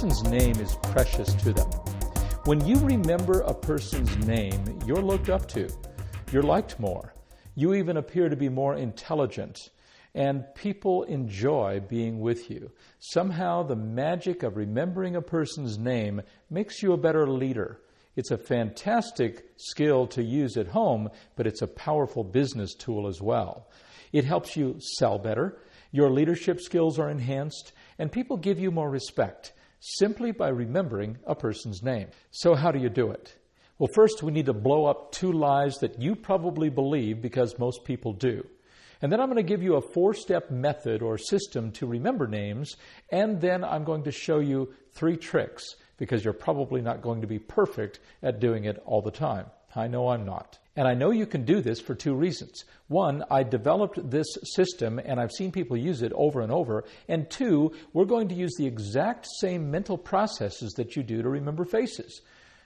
person's name is precious to them. When you remember a person's name, you're looked up to. You're liked more. You even appear to be more intelligent. And people enjoy being with you. Somehow the magic of remembering a person's name makes you a better leader. It's a fantastic skill to use at home, but it's a powerful business tool as well. It helps you sell better, your leadership skills are enhanced, and people give you more respect simply by remembering a person's name. So how do you do it? Well, first we need to blow up 2 lies that you probably believe because most people do. And then I'm going to give you a 4-step method or system to remember names, and then I'm going to show you 3 tricks because you're probably not going to be perfect at doing it all the time. I know I'm not. And I know you can do this for 2 reasons. 1, I developed this system and I've seen people use it over and over. And 2, we're going to use the exact same mental processes that you do to remember faces.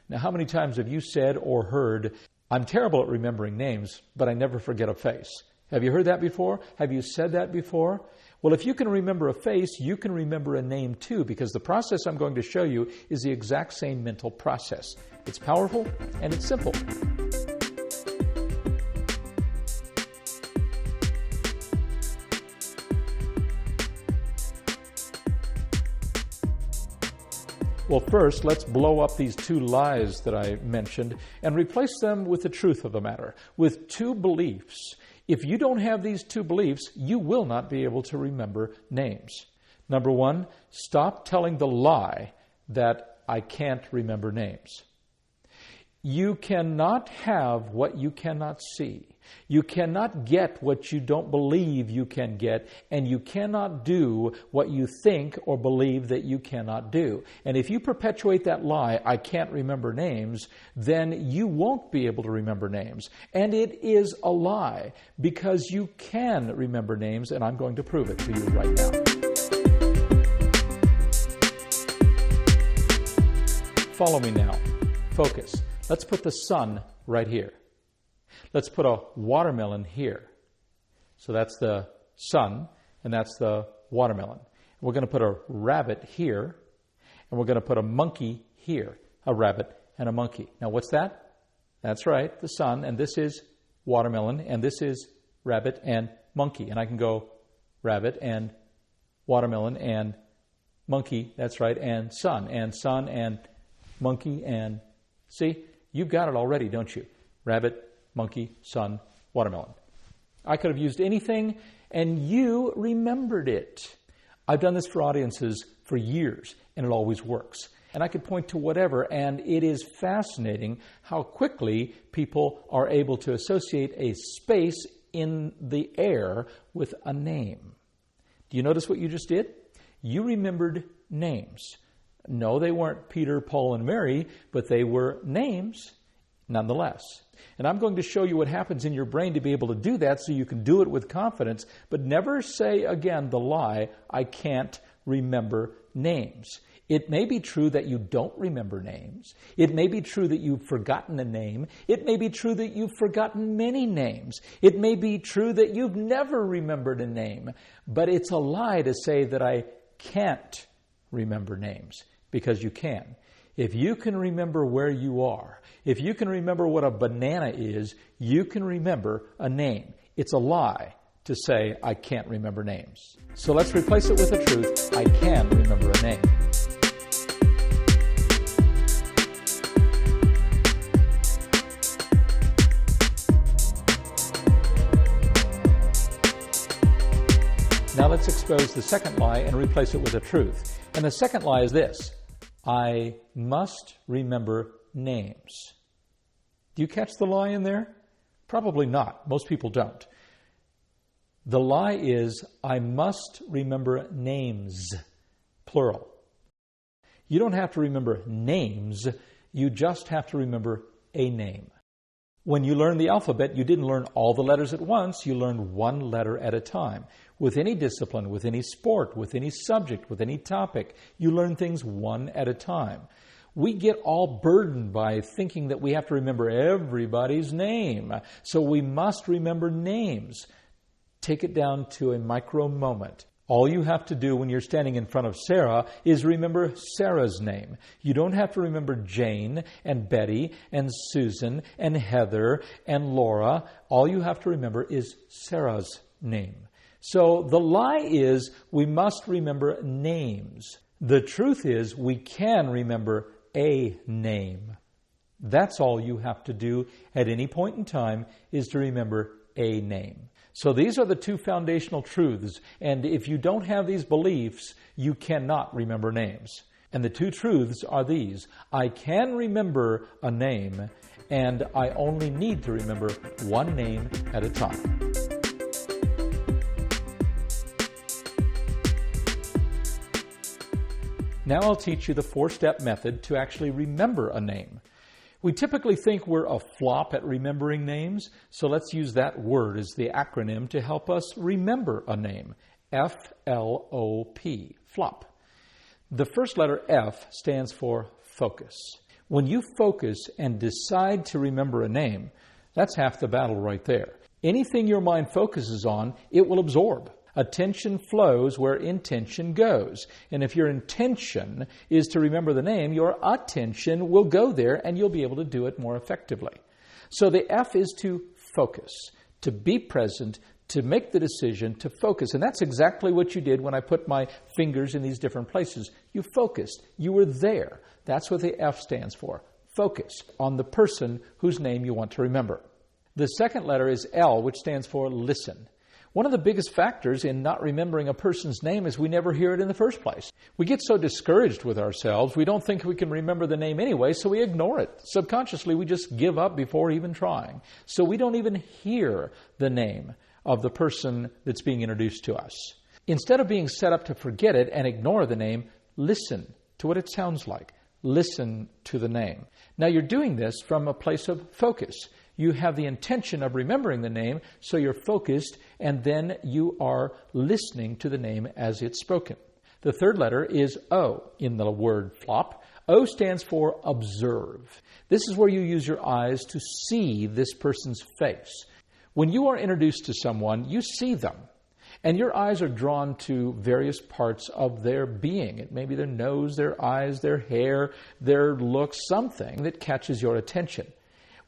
Now, how many times have you said or heard, I'm terrible at remembering names, but I never forget a face? Have you heard that before? Have you said that before? Well, if you can remember a face, you can remember a name too, because the process I'm going to show you is the exact same mental process. It's powerful and it's simple. Well, first, let's blow up these 2 lies that I mentioned and replace them with the truth of the matter, with 2 beliefs. If you don't have these 2 beliefs, you will not be able to remember names. Number 1, stop telling the lie that I can't remember names. You cannot have what you cannot see. You cannot get what you don't believe you can get, and you cannot do what you think or believe that you cannot do. And if you perpetuate that lie, I can't remember names, then you won't be able to remember names. And it is a lie, because you can remember names, and I'm going to prove it to you right now. Follow me now. Focus. Let's put the sun right here. Let's put a watermelon here. So that's the sun, and that's the watermelon. We're going to put a rabbit here, and we're going to put a monkey here. A rabbit and a monkey. Now what's that? That's right, the sun, and this is watermelon, and this is rabbit and monkey. And I can go rabbit and watermelon and monkey, that's right, and sun and monkey and... See, you've got it already, don't you? Rabbit, monkey, sun, watermelon. I could have used anything, and you remembered it. I've done this for audiences for years, and it always works. And I could point to whatever, and it is fascinating how quickly people are able to associate a space in the air with a name. Do you notice what you just did? You remembered names. No, they weren't Peter, Paul, and Mary, but they were names nonetheless. And I'm going to show you what happens in your brain to be able to do that so you can do it with confidence, but never say again the lie, I can't remember names. It may be true that you don't remember names. It may be true that you've forgotten a name. It may be true that you've forgotten many names. It may be true that you've never remembered a name. But it's a lie to say that I can't remember names, because you can. If you can remember where you are, if you can remember what a banana is, you can remember a name. It's a lie to say, I can't remember names. So let's replace it with the truth, I can remember a name. Now let's expose the second lie and replace it with the truth. And the second lie is this: I must remember names. Do you catch the lie in there? Probably not. Most people don't. The lie is, I must remember names, plural. You don't have to remember names, you just have to remember a name. When you learned the alphabet, you didn't learn all the letters at once, you learned one letter at a time. With any discipline, with any sport, with any subject, with any topic, you learn things one at a time. We get all burdened by thinking that we have to remember everybody's name, so we must remember names. Take it down to a micro moment. All you have to do when you're standing in front of Sarah is remember Sarah's name. You don't have to remember Jane and Betty and Susan and Heather and Laura. All you have to remember is Sarah's name. So the lie is we must remember names. The truth is we can remember a name. That's all you have to do at any point in time is to remember a name. So these are the two foundational truths, and if you don't have these beliefs, you cannot remember names. And the two truths are these: I can remember a name, and I only need to remember one name at a time. Now I'll teach you the four-step method to actually remember a name. We typically think we're a flop at remembering names, so let's use that word as the acronym to help us remember a name. F-L-O-P, flop. The first letter F stands for focus. When you focus and decide to remember a name, that's half the battle right there. Anything your mind focuses on, it will absorb. Attention flows where intention goes. And if your intention is to remember the name, your attention will go there and you'll be able to do it more effectively. So the F is to focus, to be present, to make the decision, to focus. And that's exactly what you did when I put my fingers in these different places. You focused. You were there. That's what the F stands for. Focus on the person whose name you want to remember. The second letter is L, which stands for listen. One of the biggest factors in not remembering a person's name is we never hear it in the first place. We get so discouraged with ourselves, we don't think we can remember the name anyway, so we ignore it. Subconsciously, we just give up before even trying. So we don't even hear the name of the person that's being introduced to us. Instead of being set up to forget it and ignore the name, listen to what it sounds like. Listen to the name. Now you're doing this from a place of focus. You have the intention of remembering the name, so you're focused, and then you are listening to the name as it's spoken. The third letter is O in the word flop. O stands for observe. This is where you use your eyes to see this person's face. When you are introduced to someone, you see them, and your eyes are drawn to various parts of their being. It may be their nose, their eyes, their hair, their looks, something that catches your attention.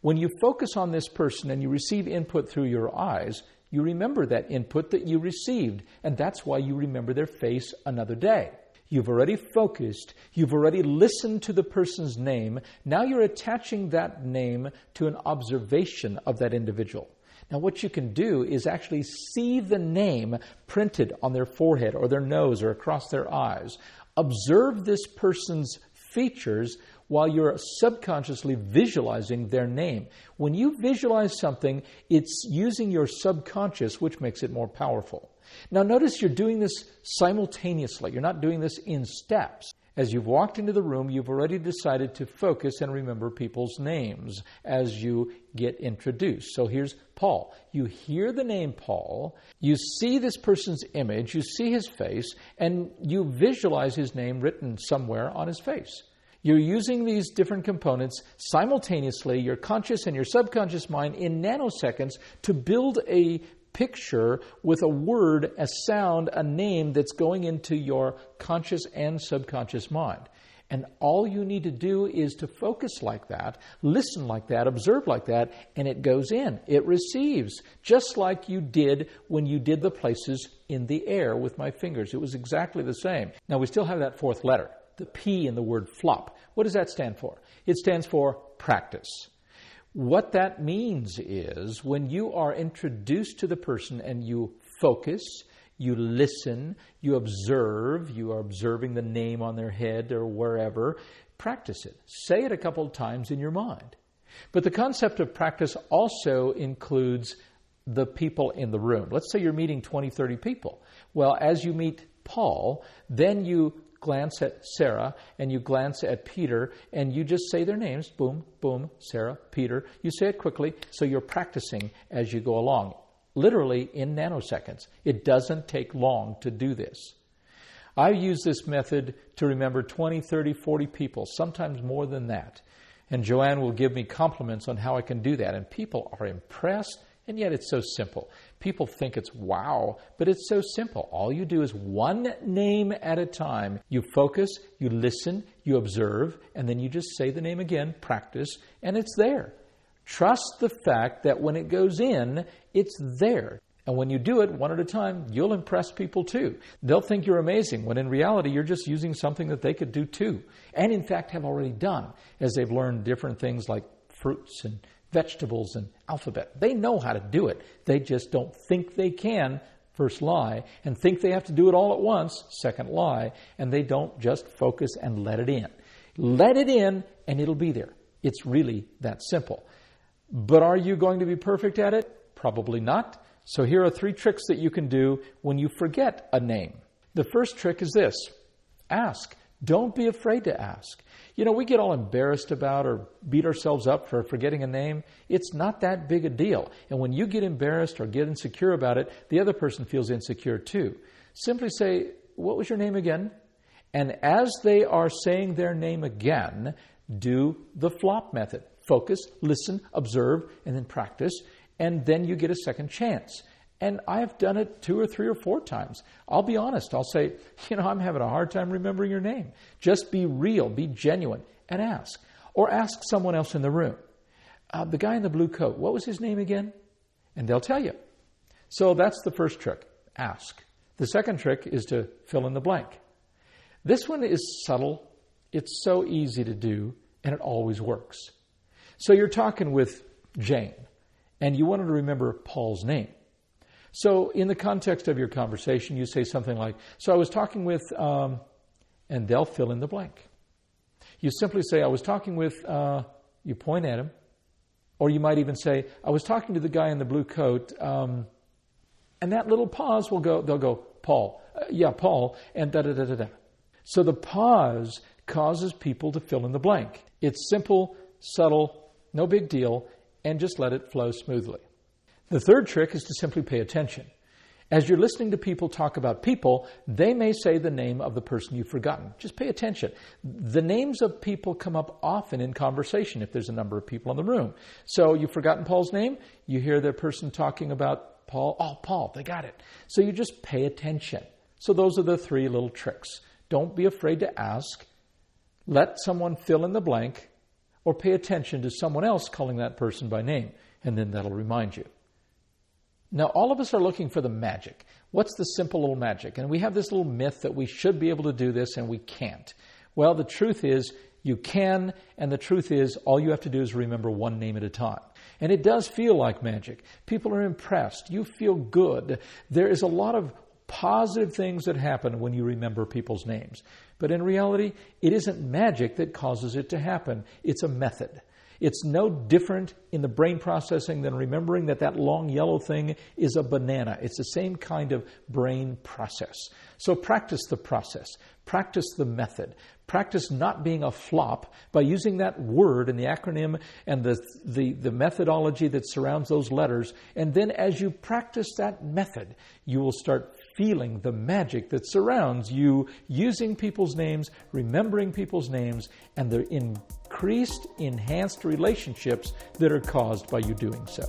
When you focus on this person and you receive input through your eyes, you remember that input that you received, and that's why you remember their face another day. You've already focused, you've already listened to the person's name, now you're attaching that name to an observation of that individual. Now what you can do is actually see the name printed on their forehead or their nose or across their eyes. Observe this person's features while you're subconsciously visualizing their name. When you visualize something, it's using your subconscious, which makes it more powerful. Now notice you're doing this simultaneously. You're not doing this in steps. As you've walked into the room, you've already decided to focus and remember people's names as you get introduced. So here's Paul. You hear the name Paul, you see this person's image, you see his face, and you visualize his name written somewhere on his face. You're using these different components simultaneously, your conscious and your subconscious mind, in nanoseconds to build a picture with a word, a sound, a name that's going into your conscious and subconscious mind. And all you need to do is to focus like that, listen like that, observe like that, and it goes in. It receives, just like you did when you did the places in the air with my fingers. It was exactly the same. Now we still have that fourth letter. The P in the word flop. What does that stand for? It stands for practice. What that means is when you are introduced to the person and you focus, you listen, you observe, you are observing the name on their head or wherever, practice it. Say it a couple of times in your mind. But the concept of practice also includes the people in the room. Let's say you're meeting 20, 30 people. Well, as you meet Paul, then you glance at Sarah and you glance at Peter and you just say their names, boom, boom, Sarah, Peter. You say it quickly, so you're practicing as you go along, literally in nanoseconds. It doesn't take long to do this. I use this method to remember 20, 30, 40 people, sometimes more than that. And Joanne will give me compliments on how I can do that. And people are impressed, and yet it's so simple. People think it's wow, but it's so simple. All you do is one name at a time. You focus, you listen, you observe, and then you just say the name again, practice, and it's there. Trust the fact that when it goes in, it's there. And when you do it one at a time, you'll impress people too. They'll think you're amazing, when in reality, you're just using something that they could do too. And in fact, have already done, as they've learned different things like fruits and vegetables and alphabet. They know how to do it. They just don't think they can, first lie, and think they have to do it all at once, second lie, and they don't just focus and let it in. Let it in, and it'll be there. It's really that simple. But are you going to be perfect at it? Probably not. So here are 3 tricks that you can do when you forget a name. The first trick is this: ask. Don't be afraid to ask. You know, we get all embarrassed about or beat ourselves up for forgetting a name. It's not that big a deal. And when you get embarrassed or get insecure about it, the other person feels insecure too. Simply say, "What was your name again?" And as they are saying their name again, do the flop method. Focus, listen, observe, and then practice. And then you get a second chance. And I've done it 2 or 3 or 4 times. I'll be honest. I'll say, I'm having a hard time remembering your name. Just be real, be genuine, and ask. Or ask someone else in the room. The guy in the blue coat, what was his name again? And they'll tell you. So that's the first trick. Ask. The second trick is to fill in the blank. This one is subtle. It's so easy to do, and it always works. So you're talking with Jane, and you wanted to remember Paul's name. So in the context of your conversation, you say something like, so I was talking with, and they'll fill in the blank. You simply say, I was talking with, you point at him. Or you might even say, I was talking to the guy in the blue coat, and that little pause they'll go, Paul. Yeah, Paul, and da-da-da-da-da. So the pause causes people to fill in the blank. It's simple, subtle, no big deal, and just let it flow smoothly. The third trick is to simply pay attention. As you're listening to people talk about people, they may say the name of the person you've forgotten. Just pay attention. The names of people come up often in conversation if there's a number of people in the room. So you've forgotten Paul's name, you hear the person talking about Paul. Oh, Paul, they got it. So you just pay attention. So those are the 3 little tricks. Don't be afraid to ask. Let someone fill in the blank, or pay attention to someone else calling that person by name, and then that'll remind you. Now, all of us are looking for the magic. What's the simple little magic? And we have this little myth that we should be able to do this and we can't. Well, the truth is you can, and the truth is all you have to do is remember one name at a time. And it does feel like magic. People are impressed. You feel good. There is a lot of positive things that happen when you remember people's names. But in reality, it isn't magic that causes it to happen. It's a method. It's no different in the brain processing than remembering that long yellow thing is a banana. It's the same kind of brain process. So practice the process. Practice the method. Practice not being a flop by using that word and the acronym and the methodology that surrounds those letters. And then as you practice that method, you will start feeling the magic that surrounds you using people's names, remembering people's names, and the increased, enhanced relationships that are caused by you doing so.